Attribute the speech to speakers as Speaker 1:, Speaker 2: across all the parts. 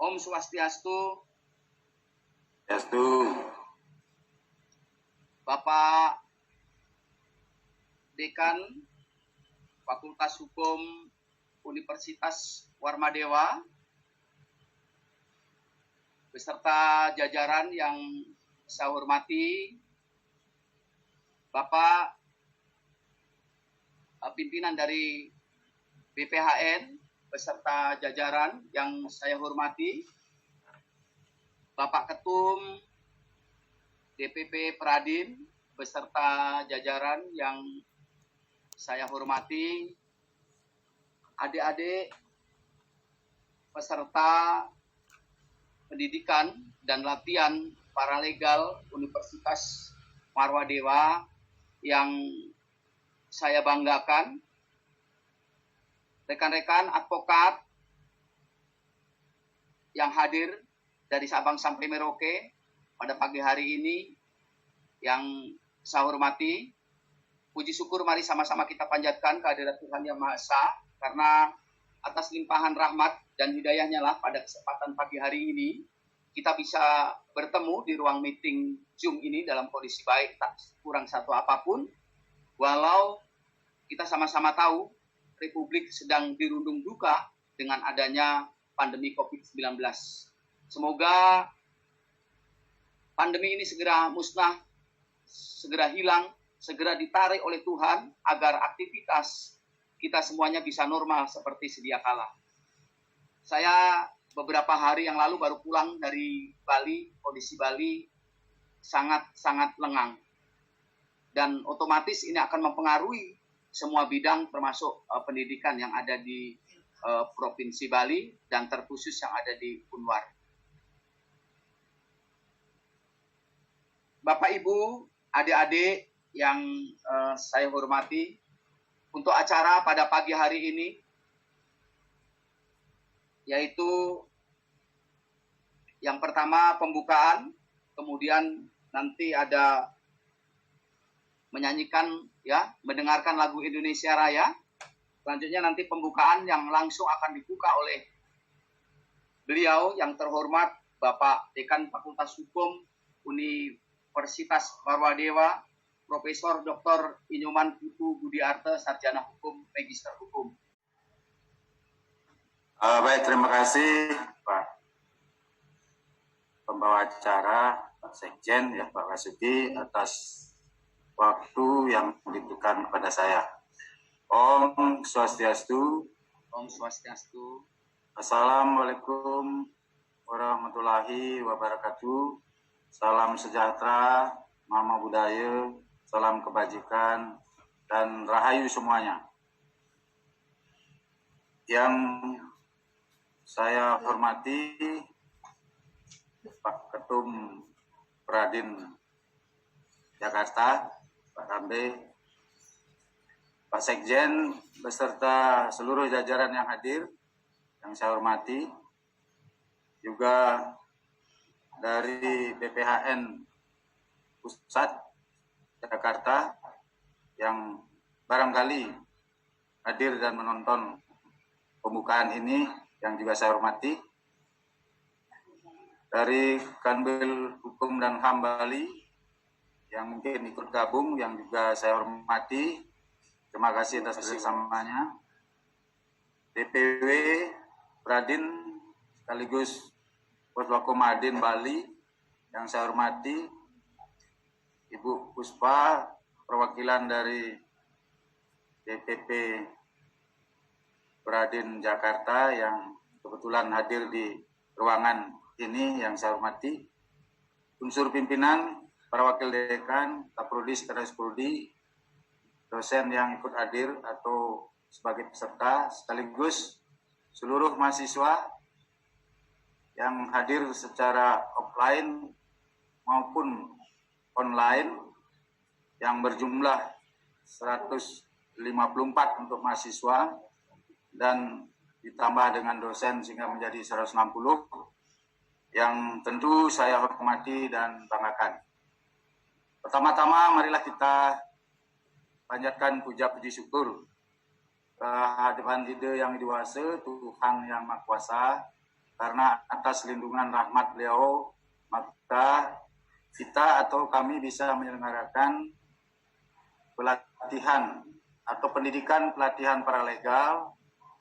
Speaker 1: Om Swastiastu.
Speaker 2: Swastiastu.
Speaker 1: Bapak Dekan Fakultas Hukum Universitas Warmadewa beserta jajaran yang saya hormati, Bapak pimpinan dari BPHN beserta jajaran yang saya hormati, Bapak Ketum DPP Pradin beserta jajaran yang saya hormati, adik-adik peserta pendidikan dan latihan paralegal Universitas Warmadewa yang saya banggakan, rekan-rekan advokat yang hadir dari Sabang sampai Merauke pada pagi hari ini yang saya hormati. Puji syukur mari sama-sama kita panjatkan kehadirat Tuhan Yang Maha Esa, karena atas limpahan rahmat dan hidayahnya lah pada kesempatan pagi hari ini kita bisa bertemu di ruang meeting Zoom ini dalam kondisi baik, tak kurang satu apapun. Walau kita sama-sama tahu Republik sedang dirundung duka dengan adanya pandemi COVID-19. Semoga pandemi ini segera musnah, segera hilang, segera ditarik oleh Tuhan agar aktivitas kita semuanya bisa normal seperti sedia kala. Saya beberapa hari yang lalu baru pulang dari Bali, kondisi Bali sangat-sangat lengang. Dan otomatis ini akan mempengaruhi semua bidang termasuk pendidikan yang ada di Provinsi Bali dan terkhusus yang ada di Unwar. Bapak, Ibu, adik-adik yang saya hormati, untuk acara pada pagi hari ini, yaitu yang pertama pembukaan, kemudian nanti ada menyanyikan, ya, mendengarkan lagu Indonesia Raya. Selanjutnya nanti pembukaan yang langsung akan dibuka oleh beliau yang terhormat Bapak Dekan Fakultas Hukum Universitas Warmadewa, Profesor Dr. Inyoman Putu Budiarte, Sarjana Hukum, Magister Hukum.
Speaker 2: Baik, terima kasih Pak pembawa acara, Pak Sekjen, ya Pak Basuki, atas waktu yang diberikan kepada saya. Om Swastiastu.
Speaker 1: Om Swastiastu.
Speaker 2: Assalamualaikum warahmatullahi wabarakatuh. Salam sejahtera, nama budaya, salam kebajikan, dan rahayu semuanya. Yang saya hormati Pak Ketum Pradin Jakarta, Pak Rambe, Pak Sekjen, beserta seluruh jajaran yang hadir, yang saya hormati, juga dari BPHN Pusat Jakarta yang barangkali hadir dan menonton pembukaan ini, yang juga saya hormati, dari Kanwil Hukum dan HAM Bali yang mungkin ikut gabung, yang juga saya hormati, terima kasih atas kerjasamanya. DPW Pradin sekaligus Puspakomadin Bali yang saya hormati, Ibu Puspa, perwakilan dari DPP Pradin Jakarta yang kebetulan hadir di ruangan ini yang saya hormati, unsur pimpinan, para wakil dekan, Kaprodi, Sekretaris Prodi, dosen yang ikut hadir atau sebagai peserta, sekaligus seluruh mahasiswa yang hadir secara offline maupun online yang berjumlah 154 untuk mahasiswa dan ditambah dengan dosen sehingga menjadi 160 yang tentu saya hormati dan banggakan. Pertama-tama marilah kita panjatkan puja puji syukur kehadiran Ide yang Dewasa, Tuhan yang Maha Kuasa, karena atas lindungan rahmat beliau, maka kita atau kami bisa menyelenggarakan pelatihan atau pendidikan pelatihan paralegal,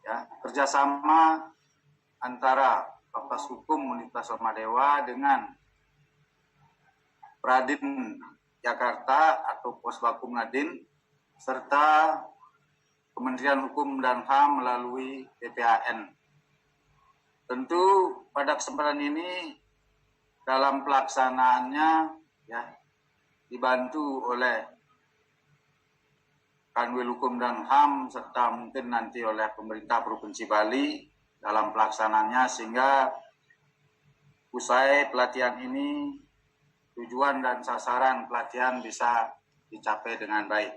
Speaker 2: ya, kerjasama antara Fakultas Hukum Universitas Somadewa dengan Pradin Jakarta atau Posbakum Nadin serta Kementerian Hukum dan HAM melalui PPHN. Tentu pada kesempatan ini dalam pelaksanaannya ya dibantu oleh Kanwil Hukum dan HAM serta mungkin nanti oleh pemerintah Provinsi Bali dalam pelaksanaannya, sehingga usai pelatihan ini tujuan dan sasaran pelatihan bisa dicapai dengan baik.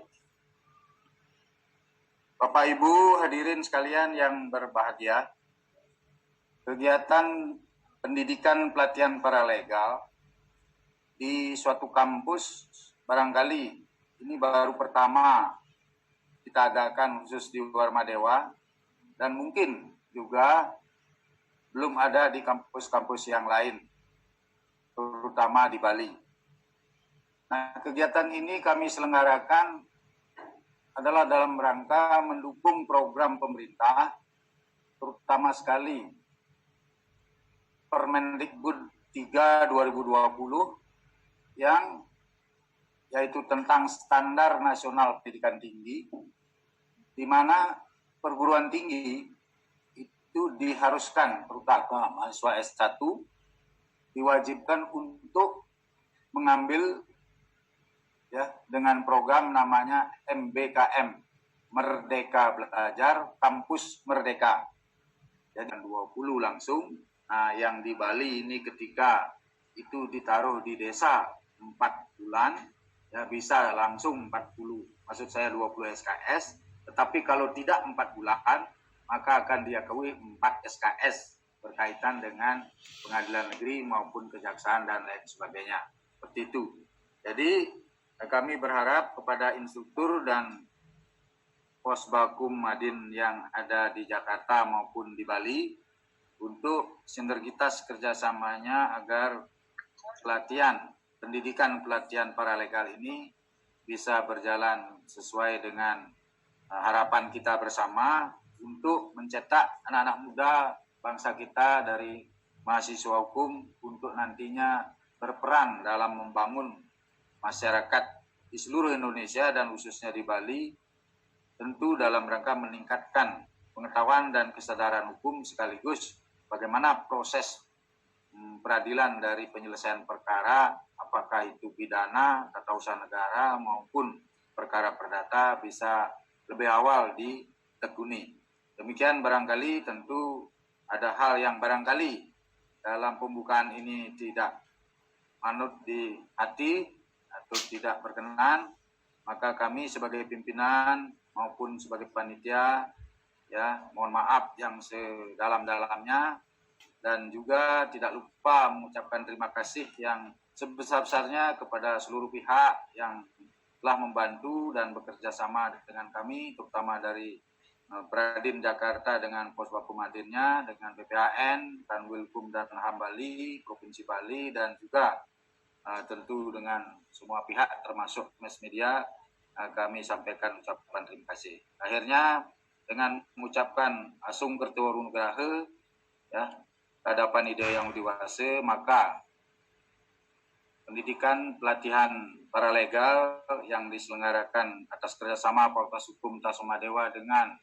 Speaker 2: Bapak Ibu hadirin sekalian yang berbahagia, kegiatan pendidikan pelatihan paralegal di suatu kampus barangkali ini baru pertama kita adakan khusus di Warmadewa, dan mungkin juga belum ada di kampus-kampus yang lain, terutama di Bali. Nah, kegiatan ini kami selenggarakan adalah dalam rangka mendukung program pemerintah, terutama sekali Permendikbud 3 2020 yang yaitu tentang standar nasional pendidikan tinggi, di mana perguruan tinggi itu diharuskan, terutama mahasiswa S1 diwajibkan untuk mengambil ya dengan program namanya MBKM, Merdeka Belajar Kampus Merdeka. Jadi 20 langsung. Nah, yang di Bali ini ketika itu ditaruh di desa 4 bulan, ya bisa langsung 40. Maksud saya 20 SKS, tetapi kalau tidak 4 bulan, maka akan diakui 4 SKS berkaitan dengan pengadilan negeri maupun kejaksaan dan lain sebagainya. Seperti itu. Jadi kami berharap kepada instruktur dan Posbakum Madin yang ada di Jakarta maupun di Bali untuk sinergitas kerjasamanya agar pendidikan pelatihan paralegal ini bisa berjalan sesuai dengan harapan kita bersama untuk mencetak anak-anak muda bangsa kita dari mahasiswa hukum untuk nantinya berperan dalam membangun masyarakat di seluruh Indonesia dan khususnya di Bali, tentu dalam rangka meningkatkan pengetahuan dan kesadaran hukum sekaligus bagaimana proses peradilan dari penyelesaian perkara, apakah itu pidana, tata usaha negara maupun perkara perdata bisa lebih awal ditekuni. Demikian barangkali tentu ada hal yang barangkali dalam pembukaan ini tidak manut di hati atau tidak berkenan, maka kami sebagai pimpinan maupun sebagai panitia ya mohon maaf yang sedalam-dalamnya, dan juga tidak lupa mengucapkan terima kasih yang sebesar-besarnya kepada seluruh pihak yang telah membantu dan bekerja sama dengan kami, terutama dari Pradin Jakarta dengan Posbakum Madinnya, dengan PPHN, Kanwil Hukum dan HAM Bali, Provinsi Bali, dan juga tentu dengan semua pihak termasuk mass media, kami sampaikan ucapan terima kasih. Akhirnya dengan mengucapkan Asung Kertoro Nugraha ya hadapan ide yang dewasa, maka pendidikan pelatihan paralegal yang diselenggarakan atas kerjasama Fakultas Hukum Tasomadewa dengan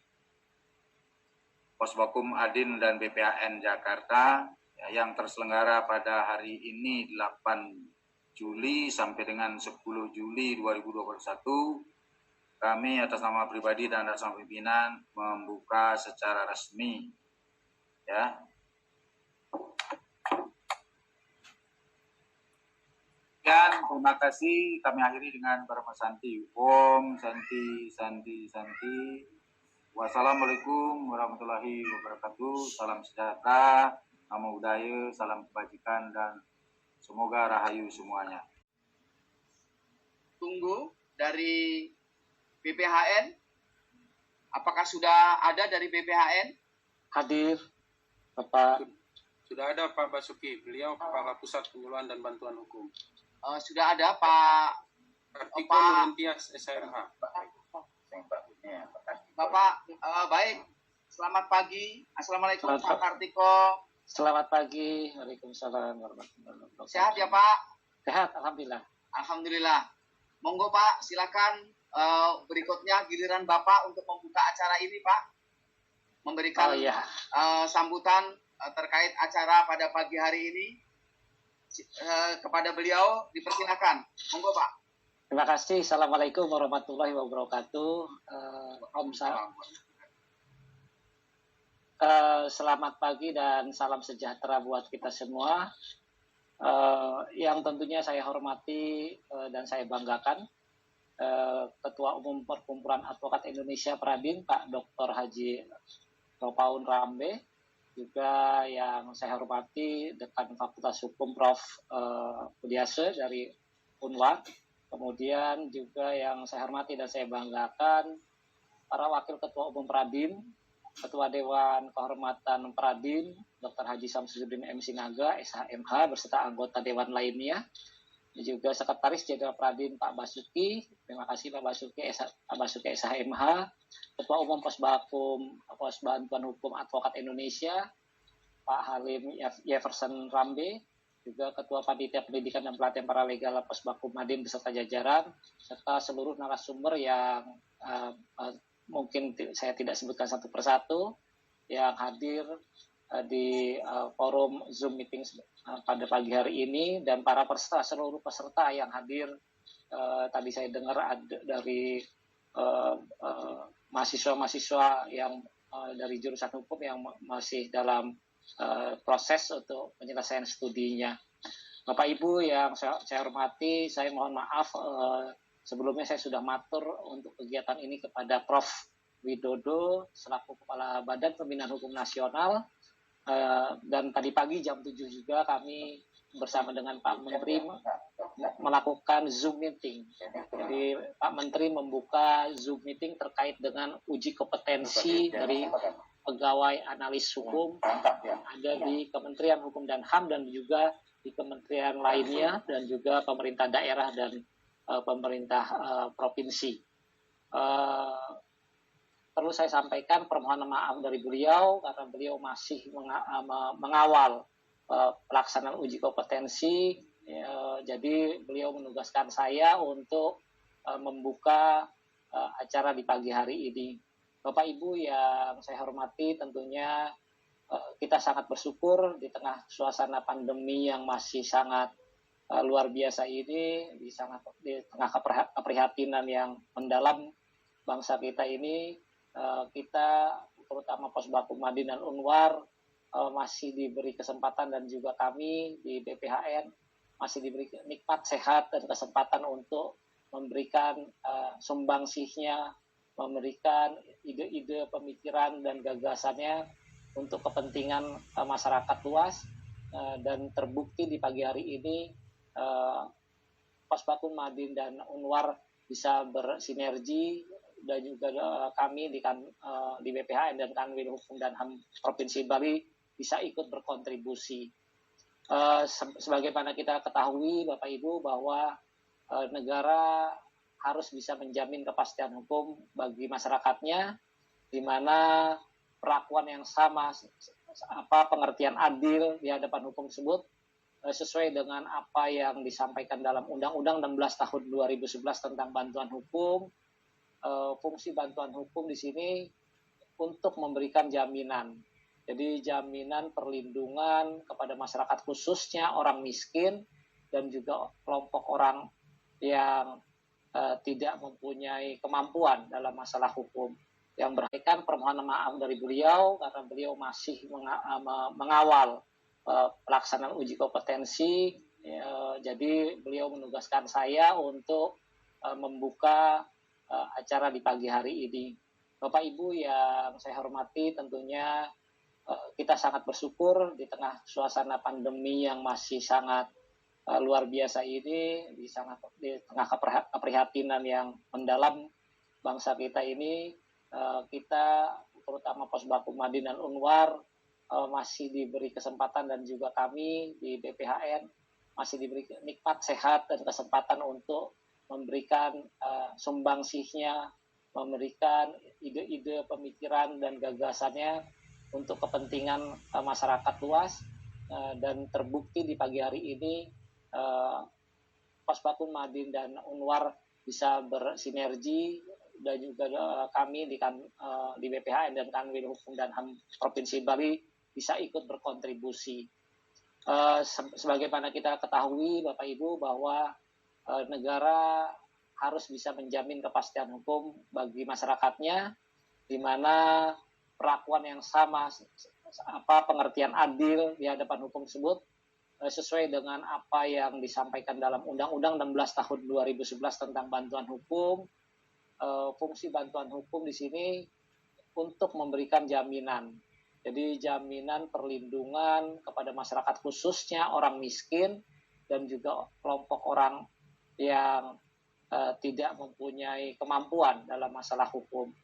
Speaker 2: Posbakum Adin dan BPHN Jakarta ya, yang terselenggara pada hari ini 8 Juli sampai dengan 10 Juli 2021, kami atas nama pribadi dan atas nama pimpinan membuka secara resmi ya. Dan terima kasih, kami akhiri dengan Brahma Santi. Om Santi Santi Santi. Wassalamualaikum warahmatullahi wabarakatuh. Salam sejahtera, namo buddhaya, salam kebajikan, dan semoga rahayu semuanya.
Speaker 1: Tunggu dari BPHN. Apakah sudah ada dari BPHN?
Speaker 3: Hadir, Bapak. Sudah ada Pak Basuki, beliau Kepala Pusat Penyuluhan dan Bantuan Hukum.
Speaker 1: Sudah ada Pak
Speaker 3: Kartiko Nuruntias, SHMH.
Speaker 1: Bapak, baik. Selamat pagi. Assalamualaikum Pak Kartiko.
Speaker 4: Selamat pagi. Waalaikumsalam warahmatullahi wabarakatuh.
Speaker 1: Sehat ya Pak?
Speaker 4: Sehat, alhamdulillah.
Speaker 1: Alhamdulillah. Monggo Pak, silakan berikutnya giliran Bapak untuk membuka acara ini Pak. Memberikan sambutan terkait acara pada pagi hari ini. Kepada beliau dipersilakan. Monggo Pak.
Speaker 4: Terima kasih. Assalamualaikum warahmatullahi wabarakatuh. Selamat pagi dan salam sejahtera buat kita semua. Yang tentunya saya hormati dan saya banggakan Ketua Umum Perkumpulan Advokat Indonesia Pradin, Pak Dr. Haji Ropaun Rambe, juga yang saya hormati Dekan Fakultas Hukum Prof. Budiase dari UNWA, kemudian juga yang saya hormati dan saya banggakan para Wakil Ketua Umum Pradin, Ketua Dewan Kehormatan Pradin, Dr. Haji Samsudin M. Sinaga, SHMH, beserta anggota Dewan lainnya, juga Sekretaris Jenderal Pradin Pak Basuki, terima kasih Pak Basuki, Pak Basuki SHMH, Ketua Umum Pos Bantuan Hukum Advokat Indonesia, Pak Halim Jefferson Rambe, juga Ketua Panitia Pendidikan dan Pelatihan Paralegal Posbakum Madin beserta jajaran, serta seluruh narasumber yang mungkin saya tidak sebutkan satu persatu yang hadir di forum Zoom meeting pada pagi hari ini, dan para seluruh peserta yang hadir. Tadi saya dengar ada dari mahasiswa-mahasiswa yang dari jurusan hukum yang masih dalam proses untuk penyelesaian studinya. Bapak Ibu yang saya hormati, saya mohon maaf sebelumnya saya sudah matur untuk kegiatan ini kepada Prof. Widodo selaku Kepala Badan Pembinaan Hukum Nasional, dan tadi pagi jam 7 juga kami bersama dengan Pak Menteri melakukan Zoom meeting. Jadi Pak Menteri membuka Zoom meeting terkait dengan uji kompetensi dari pegawai analis hukum yang ada di Kementerian Hukum dan HAM dan juga di kementerian lainnya, dan juga pemerintah daerah dan pemerintah provinsi. Perlu saya sampaikan permohonan maaf dari beliau karena beliau masih mengawal pelaksanaan uji kompetensi. Jadi beliau menugaskan saya untuk membuka acara di pagi hari ini. Bapak Ibu yang saya hormati, tentunya kita sangat bersyukur di tengah suasana pandemi yang masih sangat luar biasa ini, di tengah keprihatinan yang mendalam bangsa kita ini, kita terutama Posbakum Madin dan Unwar masih diberi kesempatan, dan juga kami di BPHN masih diberi nikmat sehat dan kesempatan untuk memberikan sumbangsihnya, memberikan ide-ide pemikiran dan gagasannya untuk kepentingan masyarakat luas, dan terbukti di pagi hari ini Posbakum Madin dan Unwar bisa bersinergi, dan juga kami di BPHN dan Kanwil Hukum dan HAM Provinsi Bali bisa ikut berkontribusi. Sebagaimana kita ketahui Bapak Ibu bahwa negara harus bisa menjamin kepastian hukum bagi masyarakatnya, di mana perlakuan yang sama, pengertian adil di hadapan hukum tersebut sesuai dengan apa yang disampaikan dalam Undang-Undang 16 tahun 2011 tentang bantuan hukum. Fungsi bantuan hukum di sini untuk memberikan jaminan. Jadi jaminan perlindungan kepada masyarakat, khususnya orang miskin dan juga kelompok orang yang tidak mempunyai kemampuan dalam masalah hukum. Yang berakhirkan permohonan maaf dari beliau karena beliau masih mengawal pelaksanaan uji kompetensi. Jadi beliau menugaskan saya untuk membuka acara di pagi hari ini. Bapak Ibu yang saya hormati, tentunya kita sangat bersyukur di tengah suasana pandemi yang masih sangat luar biasa ini, di tengah keprihatinan yang mendalam bangsa kita ini, kita terutama Posbakum Madin dan Unwar masih diberi kesempatan dan juga kami di BPHN masih diberi nikmat sehat dan kesempatan untuk memberikan sumbangsihnya, memberikan ide-ide pemikiran dan gagasannya untuk kepentingan masyarakat luas, dan terbukti di pagi hari ini Pospatum Madin dan Unwar bisa bersinergi, dan juga kami di BPHN dan Kanwil Hukum dan HAM Provinsi Bali bisa ikut berkontribusi. Sebagaimana kita ketahui Bapak Ibu bahwa negara harus bisa menjamin kepastian hukum bagi masyarakatnya, di mana perlakuan yang sama, pengertian adil di hadapan hukum tersebut sesuai dengan apa yang disampaikan dalam Undang-Undang 16 tahun 2011 tentang bantuan hukum. Fungsi bantuan hukum di sini untuk memberikan jaminan. Jadi jaminan perlindungan kepada masyarakat, khususnya orang miskin dan juga kelompok orang yang tidak mempunyai kemampuan dalam masalah hukum.